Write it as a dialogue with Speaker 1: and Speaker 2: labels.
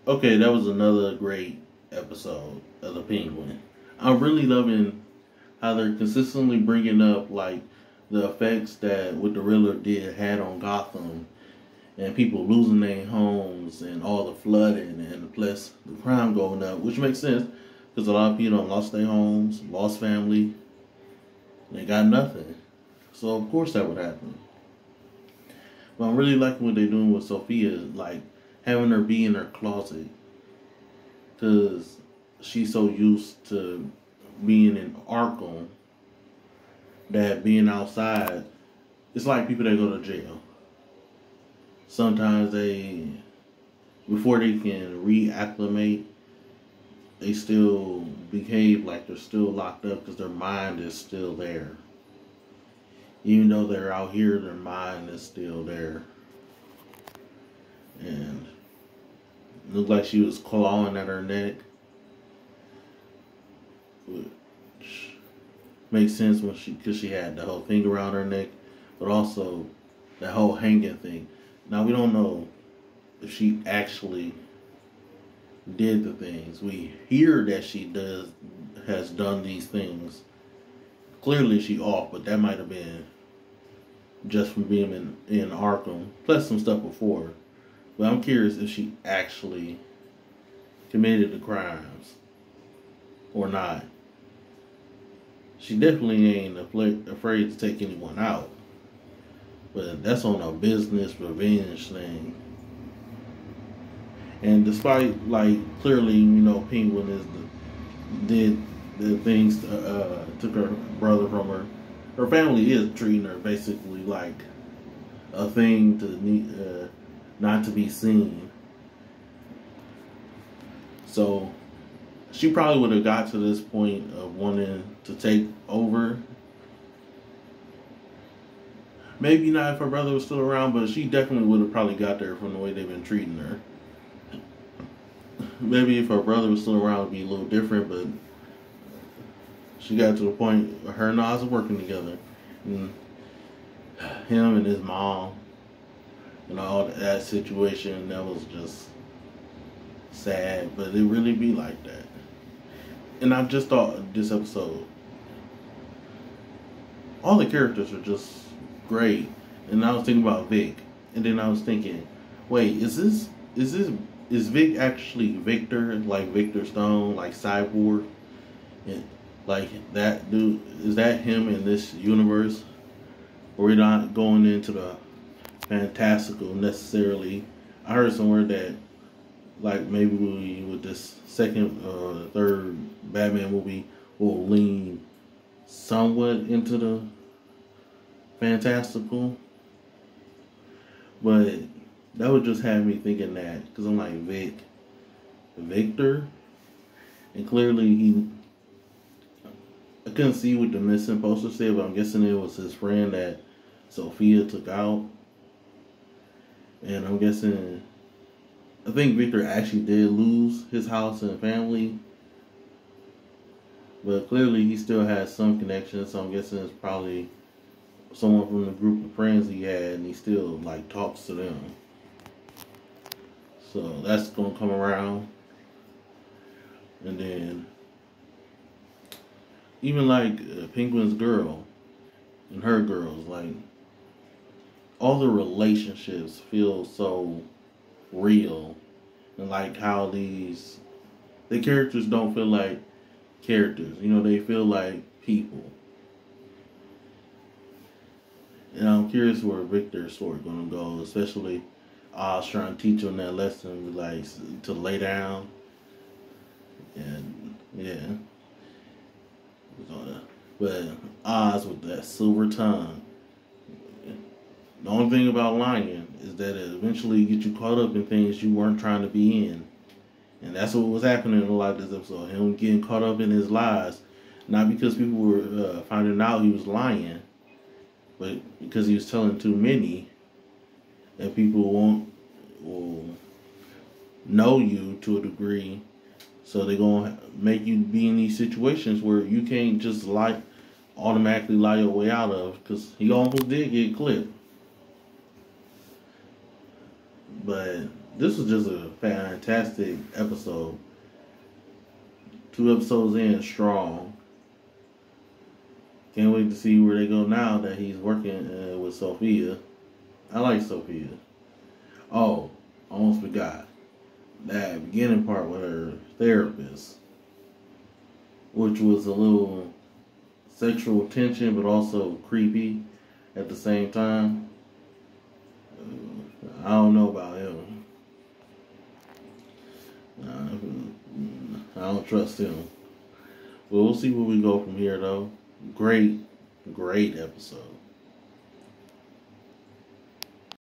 Speaker 1: Okay, that was another great episode of The Penguin. I'm really loving how they're consistently bringing up like the effects that what the Riddler did had on Gotham and people losing their homes and all the flooding and plus the crime going up, which makes sense because a lot of people lost their homes, lost family, they got nothing. So of course that would happen. But I'm really liking what they're doing with Sophia, like having her be in her closet because she's so used to being in Arkham that being outside, it's like people that go to jail. Sometimes they, before they can reacclimate, they still behave like they're still locked up because their mind is still there. Even though they're out here, their mind is still there. And it looked like she was clawing at her neck, which makes sense when because she had the whole thing around her neck, but also that whole hanging thing. Now we don't know if she actually did the things. We hear that she has done these things. Clearly she off, but that might have been just from being in Arkham, plus some stuff before. But I'm curious if she actually committed the crimes or not. She definitely ain't afraid to take anyone out. But that's on a business revenge thing. And despite, like, clearly, Penguin did the things, took her brother from her. Her family is treating her basically like a thing to not to be seen. So she probably would have got to this point of wanting to take over. Maybe not if her brother was still around, but she definitely would have probably got there from the way they've been treating her. Maybe if her brother was still around, it would be a little different, but she got to the point where her and Oz are working together. And him and his mom and all that situation, that was just sad, but it really be like that. And I just thought this episode, all the characters are just great. And I was thinking about Vic, and then I was thinking, wait, is Vic actually Victor, like Victor Stone, like Cyborg, and like that dude? Is that him in this universe? Or we're not going into the fantastical necessarily. I heard somewhere that like maybe with this second or third Batman movie will lean somewhat into the fantastical, but that would just have me thinking that because I'm like Victor, and clearly I couldn't see what the missing poster said, but I'm guessing it was his friend that Sophia took out, and I think Victor actually did lose his house and family, but clearly he still has some connection, so I'm guessing it's probably someone from the group of friends he had, and he still like talks to them. So that's gonna come around, and then even like Penguin's girl and her girls, like all the relationships feel so real, and like how the characters don't feel like characters, they feel like people. And I'm curious where Victor's story gonna go, especially Oz trying to teach him that lesson, like to lay down, and yeah. But Oz with that silver tongue. The only thing about lying is that it eventually gets you caught up in things you weren't trying to be in. And that's what was happening in a lot of this episode. Him getting caught up in his lies. Not because people were finding out he was lying, but because he was telling too many. And people will know you to a degree. So they're going to make you be in these situations where you can't just automatically lie your way out of. Because he almost did get clipped. But this was just a fantastic episode. 2 episodes in, strong. Can't wait to see where they go now that he's working with Sophia. I like Sophia. Oh, almost forgot. That beginning part with her therapist, which was a little sexual tension but also creepy at the same time. I don't know about him. I don't trust him. But we'll see where we go from here, though. Great episode.